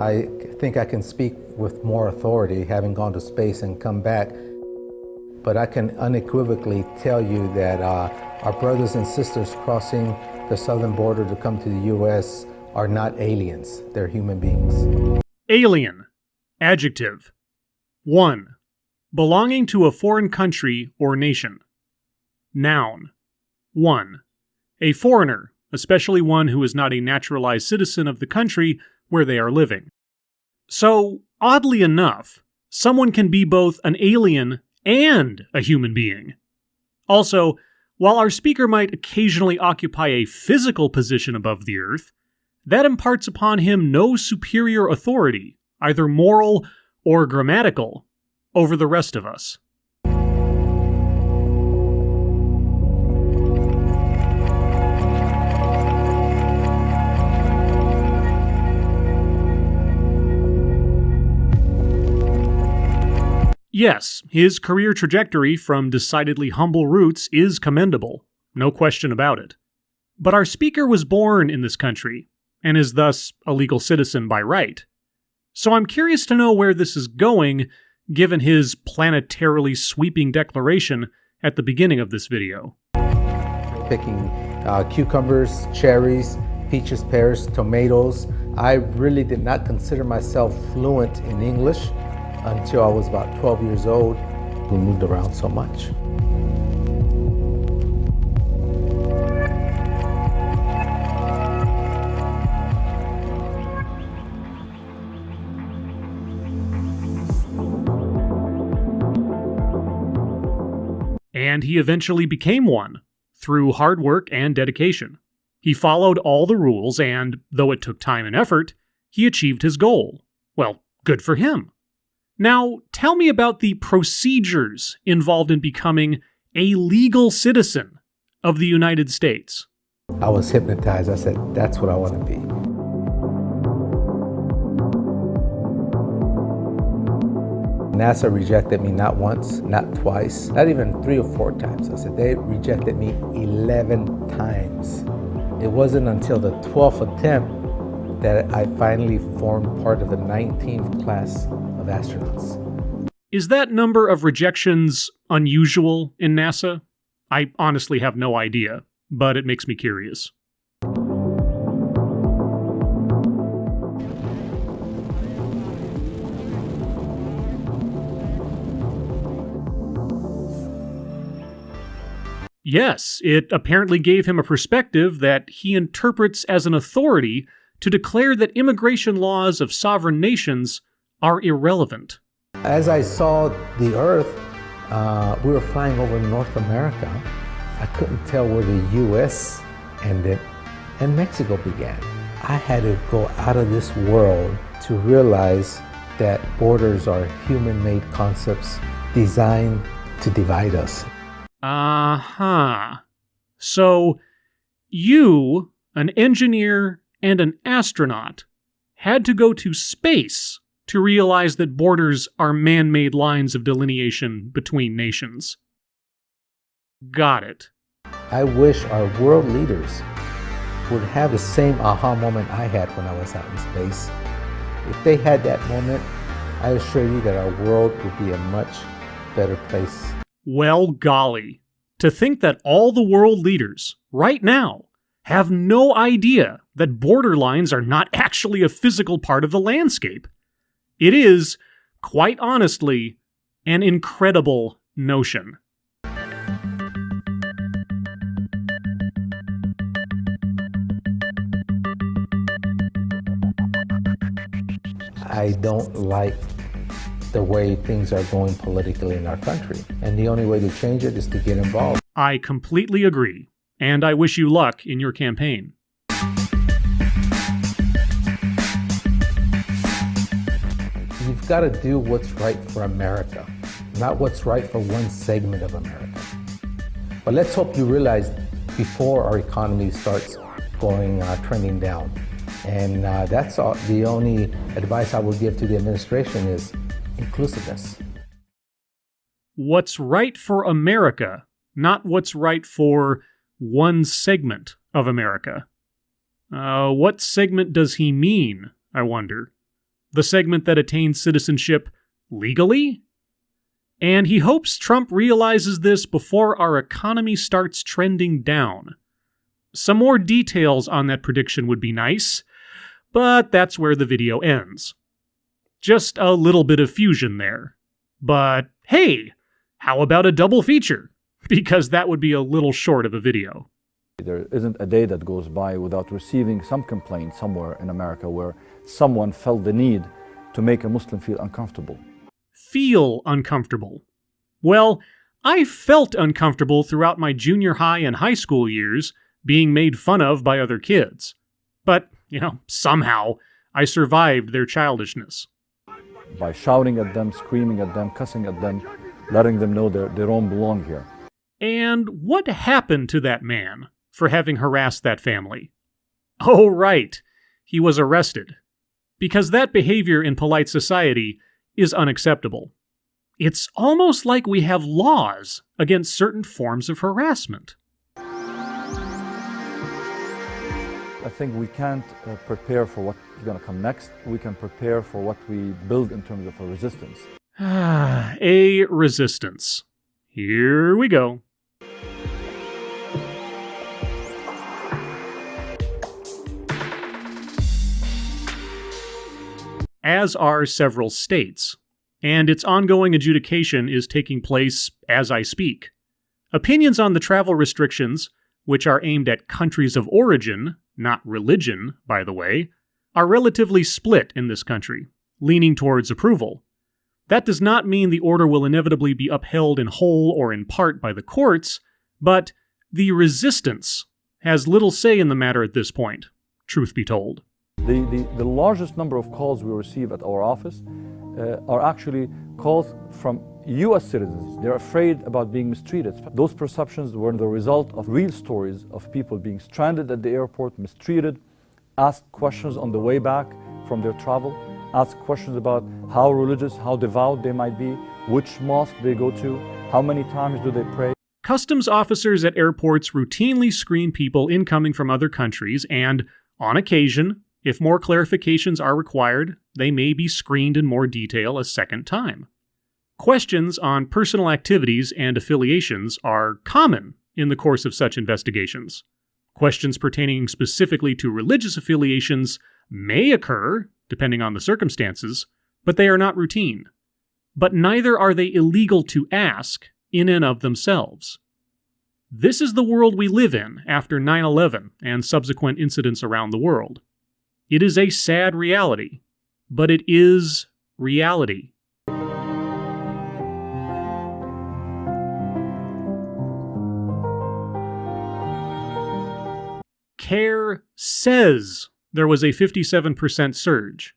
I think I can speak with more authority, having gone to space and come back. But I can unequivocally tell you that our brothers and sisters crossing the southern border to come to the U.S. are not aliens. They're human beings. Alien. Adjective. 1. Belonging to a foreign country or nation. Noun. 1. A foreigner, especially one who is not a naturalized citizen of the country where they are living. So, oddly enough, someone can be both an alien and a human being. Also, while our speaker might occasionally occupy a physical position above the earth, that imparts upon him no superior authority, either moral or grammatical, over the rest of us. Yes, his career trajectory from decidedly humble roots is commendable, no question about it. But our speaker was born in this country, and is thus a legal citizen by right. So I'm curious to know where this is going, given his planetarily sweeping declaration at the beginning of this video. Picking cucumbers, cherries, peaches, pears, tomatoes. I really did not consider myself fluent in English until I was about 12 years old. We moved around so much. And he eventually became one, through hard work and dedication. He followed all the rules and, though it took time and effort, he achieved his goal. Well, good for him. Now, tell me about the procedures involved in becoming a legal citizen of the United States. I was hypnotized. I said, that's what I want to be. NASA rejected me not once, not twice, not even 3 or 4 times. I said, they rejected me 11 times. It wasn't until the 12th attempt that I finally formed part of the 19th class of astronauts. Is that number of rejections unusual in NASA? I honestly have no idea, but it makes me curious. Yes, it apparently gave him a perspective that he interprets as an authority to declare that immigration laws of sovereign nations are irrelevant. As I saw the Earth, we were flying over North America. I couldn't tell where the U.S. ended and Mexico began. I had to go out of this world to realize that borders are human-made concepts designed to divide us. Uh-huh. So, you, an engineer and an astronaut, had to go to space to realize that borders are man-made lines of delineation between nations. Got it. I wish our world leaders would have the same aha moment I had when I was out in space. If they had that moment, I assure you that our world would be a much better place. Well, golly. To think that all the world leaders, right now, have no idea that border lines are not actually a physical part of the landscape. It is, quite honestly, an incredible notion. I don't like the way things are going politically in our country. And the only way to change it is to get involved. I completely agree, and I wish you luck in your campaign. You've got to do what's right for America, not what's right for one segment of America. But let's hope you realize before our economy starts going trending down. And that's the only advice I will give to the administration is inclusiveness. What's right for America, not what's right for one segment of America. What segment does he mean, I wonder? the segment that attains citizenship legally. And he hopes Trump realizes this before our economy starts trending down. Some more details on that prediction would be nice, but that's where the video ends. Just a little bit of fusion there. But hey, how about a double feature? Because that would be a little short of a video. There isn't a day that goes by without receiving some complaint somewhere in America where someone felt the need to make a Muslim feel uncomfortable. Feel uncomfortable. Well, I felt uncomfortable throughout my junior high and high school years being made fun of by other kids. But, somehow I survived their childishness. By shouting at them, screaming at them, cussing at them, letting them know they don't belong here. And what happened to that man for having harassed that family? Oh, right. He was arrested. Because that behavior in polite society is unacceptable. It's almost like we have laws against certain forms of harassment. I think we can't prepare for what's going to come next. We can prepare for what we build in terms of a resistance. A resistance. Here we go. As are several states, and its ongoing adjudication is taking place as I speak. Opinions on the travel restrictions, which are aimed at countries of origin, not religion, by the way, are relatively split in this country, leaning towards approval. That does not mean the order will inevitably be upheld in whole or in part by the courts, but the resistance has little say in the matter at this point, truth be told. The largest number of calls we receive at our office are actually calls from U.S. citizens. They're afraid about being mistreated. Those perceptions were the result of real stories of people being stranded at the airport, mistreated, asked questions on the way back from their travel, asked questions about how religious, how devout they might be, which mosque they go to, how many times do they pray. Customs officers at airports routinely screen people incoming from other countries, and, on occasion, if more clarifications are required, they may be screened in more detail a second time. Questions on personal activities and affiliations are common in the course of such investigations. Questions pertaining specifically to religious affiliations may occur, depending on the circumstances, but they are not routine. But neither are they illegal to ask in and of themselves. This is the world we live in after 9/11 and subsequent incidents around the world. It is a sad reality, but it is reality. CARE says there was a 57% surge.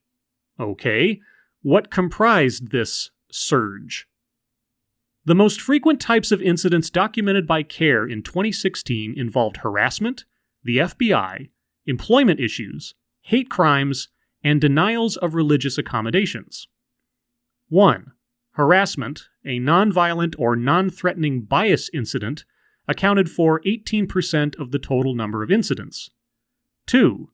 Okay, what comprised this surge? The most frequent types of incidents documented by CARE in 2016 involved harassment, the FBI, employment issues, hate crimes, and denials of religious accommodations. 1. Harassment, a nonviolent or non-threatening bias incident, accounted for 18% of the total number of incidents. 2.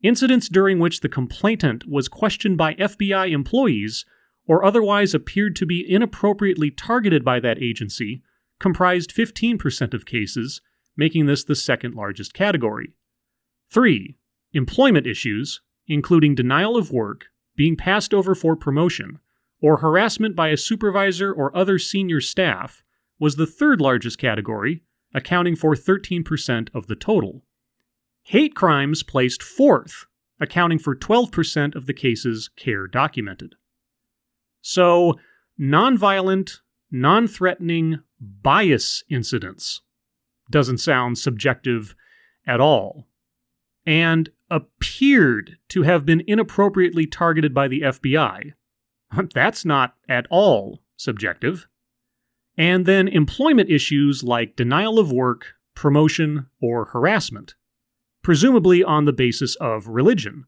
Incidents during which the complainant was questioned by FBI employees or otherwise appeared to be inappropriately targeted by that agency comprised 15% of cases, making this the second largest category. 3. Employment issues, including denial of work, being passed over for promotion, or harassment by a supervisor or other senior staff, was the third largest category, accounting for 13% of the total. Hate crimes placed fourth, accounting for 12% of the cases CARE documented. So, nonviolent, non-threatening bias incidents doesn't sound subjective at all, and appeared to have been inappropriately targeted by the FBI. That's not at all subjective. And then employment issues like denial of work, promotion, or harassment, presumably on the basis of religion,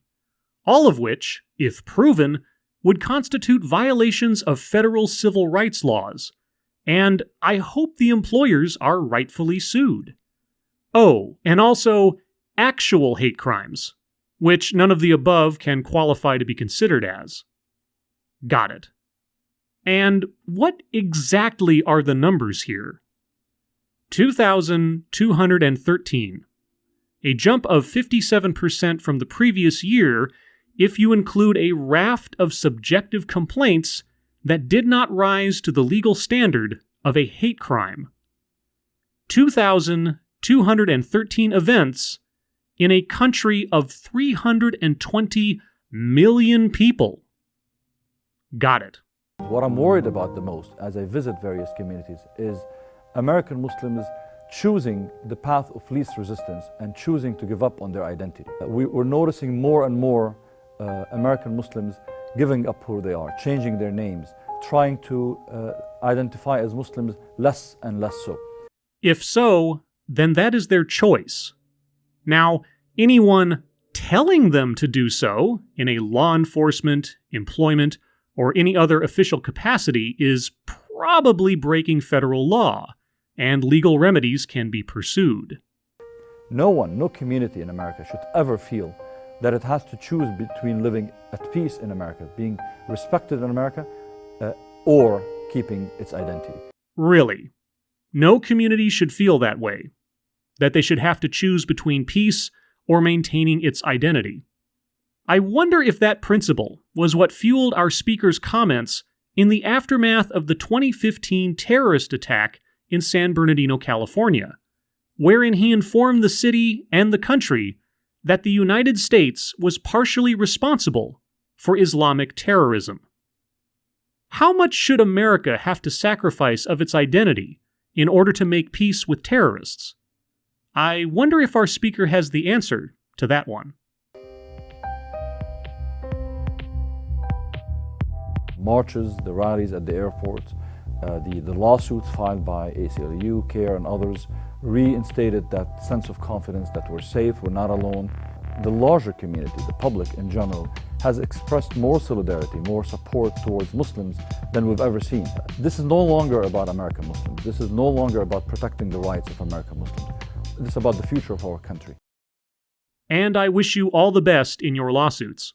all of which, if proven, would constitute violations of federal civil rights laws, and I hope the employers are rightfully sued. Oh, and also actual hate crimes, which none of the above can qualify to be considered as, Got it. And what exactly are the numbers here? 2,213. A jump of 57% from the previous year if you include a raft of subjective complaints that did not rise to the legal standard of a hate crime. 2,213 events in a country of 320 million people. Got it. What I'm worried about the most as I visit various communities is American Muslims choosing the path of least resistance and choosing to give up on their identity. We're noticing more and more American Muslims giving up who they are, changing their names, trying to identify as Muslims less and less so. If so, then that is their choice. Now, anyone telling them to do so in a law enforcement, employment, or any other official capacity is probably breaking federal law, and legal remedies can be pursued. No community in America should ever feel that it has to choose between living at peace in America, being respected in America, or keeping its identity. Really, no community should feel that way, that they should have to choose between peace or maintaining its identity. I wonder if that principle was what fueled our speaker's comments in the aftermath of the 2015 terrorist attack in San Bernardino, California, wherein he informed the city and the country that the United States was partially responsible for Islamic terrorism. How much should America have to sacrifice of its identity in order to make peace with terrorists? I wonder if our speaker has the answer to that one. Marches, the rallies at the airports, the lawsuits filed by ACLU, CARE, and others reinstated that sense of confidence that we're safe, we're not alone. The larger community, the public in general, has expressed more solidarity, more support towards Muslims than we've ever seen. This is no longer about American Muslims. This is no longer about protecting the rights of American Muslims. This is about the future of our country. And I wish you all the best in your lawsuits.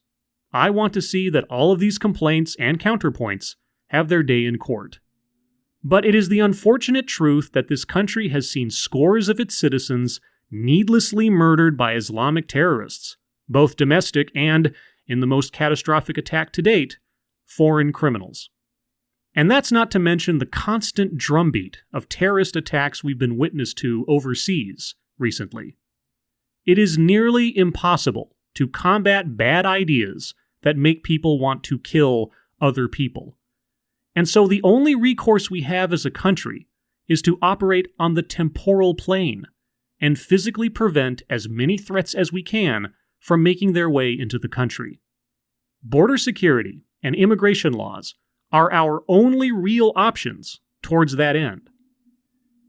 I want to see that all of these complaints and counterpoints have their day in court. But it is the unfortunate truth that this country has seen scores of its citizens needlessly murdered by Islamic terrorists, both domestic and, in the most catastrophic attack to date, foreign criminals. And that's not to mention the constant drumbeat of terrorist attacks we've been witness to overseas recently. It is nearly impossible to combat bad ideas that make people want to kill other people. And so the only recourse we have as a country is to operate on the temporal plane and physically prevent as many threats as we can from making their way into the country. Border security and immigration laws are our only real options towards that end.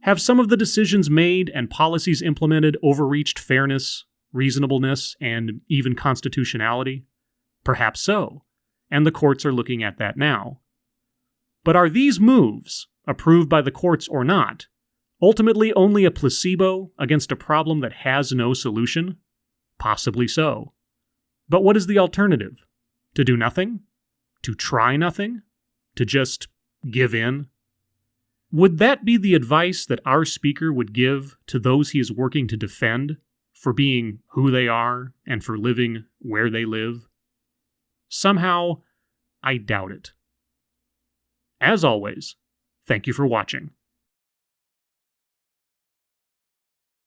Have some of the decisions made and policies implemented overreached fairness, reasonableness, and even constitutionality? Perhaps so, and the courts are looking at that now. But are these moves, approved by the courts or not, ultimately only a placebo against a problem that has no solution? Possibly so. But what is the alternative? To do nothing? To try nothing? To just give in? Would that be the advice that our speaker would give to those he is working to defend for being who they are and for living where they live? Somehow, I doubt it. As always, thank you for watching.